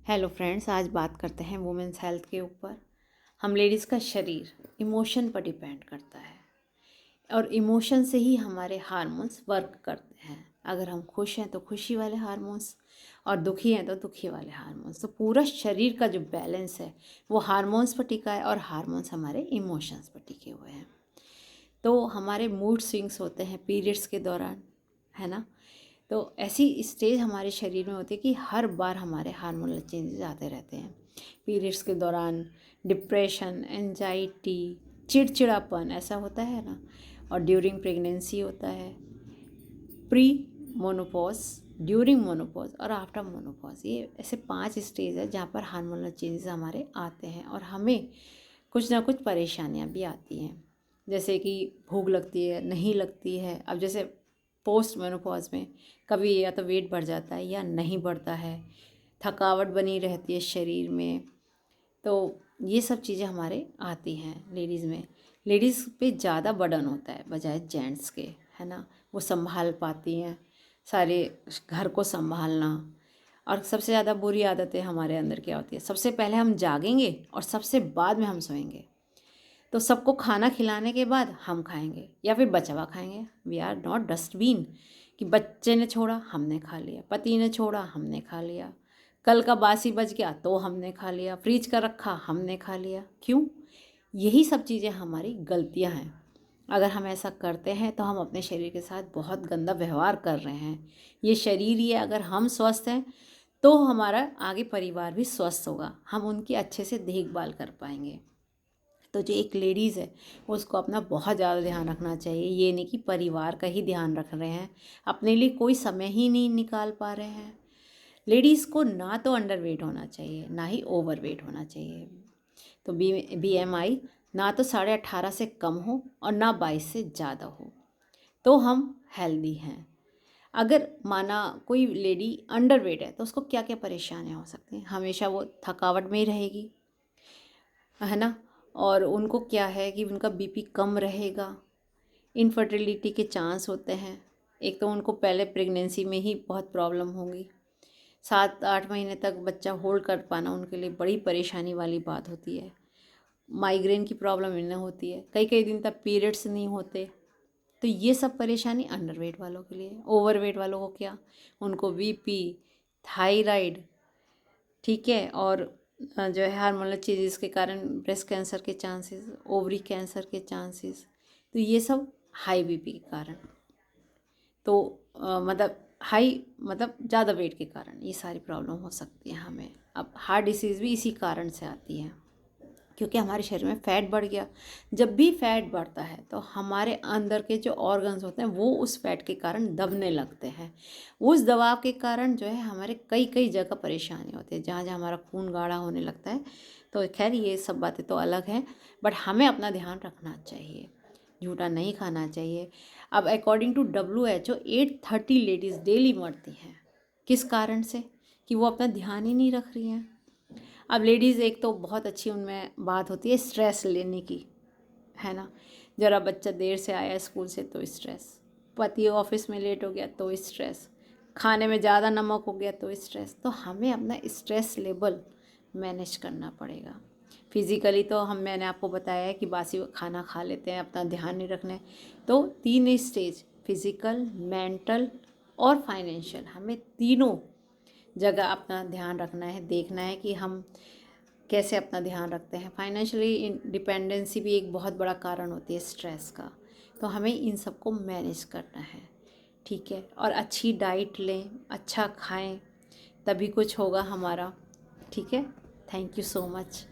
Hello friends, आज बात करते हैं वुमेंस हेल्थ के ऊपर। हम लेडीज़ का शरीर इमोशन पर डिपेंड करता है और इमोशन से ही हमारे हार्मोन्स वर्क करते हैं। अगर हम खुश हैं तो खुशी वाले हार्मोन्स और दुखी हैं तो दुखी वाले हार्मोन्स। तो पूरा शरीर का जो बैलेंस है वो हार्मोन्स पर टिका है और हार्मोन्स हमारे इमोशंस पर टिके हुए हैं। तो हमारे मूड स्विंग्स होते हैं पीरियड्स के दौरान, है ना। तो ऐसी स्टेज हमारे शरीर में होती है कि हर बार हमारे हार्मोनल चेंजेस आते रहते हैं पीरियड्स के दौरान। डिप्रेशन, एंजाइटी, चिड़चिड़ापन ऐसा होता है ना। और ड्यूरिंग प्रेगनेंसी होता है, प्री मोनोपॉज, ड्यूरिंग मोनोपॉज और आफ्टर मोनोपॉज। ये ऐसे 5 स्टेज है जहाँ पर हार्मोनल चेंजेस हमारे आते हैं और हमें कुछ ना कुछ परेशानियाँ भी आती हैं, जैसे कि भूख लगती है, नहीं लगती है। अब जैसे पोस्ट मेनोपॉज में कभी या तो वेट बढ़ जाता है या नहीं बढ़ता है, थकावट बनी रहती है शरीर में। तो ये सब चीज़ें हमारे आती हैं लेडीज़ में। लेडीज़ पे ज़्यादा बर्डन होता है बजाय जेंट्स के, है ना। वो संभाल पाती हैं सारे घर को संभालना। और सबसे ज़्यादा बुरी आदतें हमारे अंदर क्या होती है, सबसे पहले हम जागेंगे और सबसे बाद में हम सोएंगे। तो सबको खाना खिलाने के बाद हम खाएंगे या फिर बचा हुआ खाएंगे। वी आर नॉट डस्टबिन कि बच्चे ने छोड़ा हमने खा लिया, पति ने छोड़ा हमने खा लिया, कल का बासी बच गया तो हमने खा लिया, फ्रिज का रखा हमने खा लिया। क्यों? यही सब चीज़ें हमारी गलतियां हैं। अगर हम ऐसा करते हैं तो हम अपने शरीर के साथ बहुत गंदा व्यवहार कर रहे हैं। ये शरीर ही है, अगर हम स्वस्थ हैं तो हमारा आगे परिवार भी स्वस्थ होगा, हम उनकी अच्छे से देखभाल कर पाएंगे। तो जो एक लेडीज़ है उसको अपना बहुत ज़्यादा ध्यान रखना चाहिए। ये नहीं कि परिवार का ही ध्यान रख रहे हैं, अपने लिए कोई समय ही नहीं निकाल पा रहे हैं। लेडीज़ को ना तो अंडर वेट होना चाहिए ना ही ओवर वेट होना चाहिए। तो BMI ना तो 18.5 से कम हो और ना 22 से ज़्यादा हो, तो हम हेल्दी हैं। अगर माना कोई लेडी अंडर वेट है तो उसको क्या क्या परेशानियाँ हो सकती हैं। हमेशा वो थकावट में ही रहेगी, है ना। और उनको क्या है कि उनका BP कम रहेगा, इनफर्टिलिटी के चांस होते हैं। एक तो उनको पहले प्रेगनेंसी में ही बहुत प्रॉब्लम होगी, 7-8 महीने तक बच्चा होल्ड कर पाना उनके लिए बड़ी परेशानी वाली बात होती है। माइग्रेन की प्रॉब्लम इन्हें होती है, कई कई दिन तक पीरियड्स नहीं होते। तो ये सब परेशानी अंडरवेट वालों के लिए। ओवरवेट वालों को क्या, उनको BP, थायराइड, ठीक है, और जो है हार्मोनल चेंजेस के कारण ब्रेस्ट कैंसर के चांसेस, ओवरी कैंसर के चांसेस। तो ये सब हाई BP के कारण, तो मतलब हाई मतलब ज़्यादा वेट के कारण ये सारी प्रॉब्लम हो सकती है हमें। अब हार्ट डिसीज़ भी इसी कारण से आती है, क्योंकि हमारे शरीर में फ़ैट बढ़ गया। जब भी फैट बढ़ता है तो हमारे अंदर के जो ऑर्गन्स होते हैं वो उस फैट के कारण दबने लगते हैं। उस दबाव के कारण जो है हमारे कई कई जगह परेशानी होती है, जहाँ जहाँ हमारा खून गाढ़ा होने लगता है। तो खैर ये सब बातें तो अलग हैं, बट हमें अपना ध्यान रखना चाहिए, झूठा नहीं खाना चाहिए। अब according to WHO 830 ladies daily मरती हैं। किस कारण से? कि वो अपना ध्यान ही नहीं रख रही हैं। अब लेडीज़ एक तो बहुत अच्छी उनमें बात होती है स्ट्रेस लेने की, है ना। ज़रा बच्चा देर से आया स्कूल से तो स्ट्रेस, पति ऑफिस में लेट हो गया तो स्ट्रेस, खाने में ज़्यादा नमक हो गया तो स्ट्रेस। तो हमें अपना स्ट्रेस लेवल मैनेज करना पड़ेगा। फिज़िकली तो मैंने आपको बताया है कि बासी खाना खा लेते हैं, अपना ध्यान नहीं रखने। तो 3 स्टेज, फिज़िकल, मेंटल और फाइनेंशियल, हमें तीनों जगह अपना ध्यान रखना है, देखना है कि हम कैसे अपना ध्यान रखते हैं। फाइनेंशियली इंडिपेंडेंसी भी एक बहुत बड़ा कारण होती है स्ट्रेस का। तो हमें इन सबको मैनेज करना है, ठीक है। और अच्छी डाइट लें, अच्छा खाएं, तभी कुछ होगा हमारा, ठीक है। Thank you so much.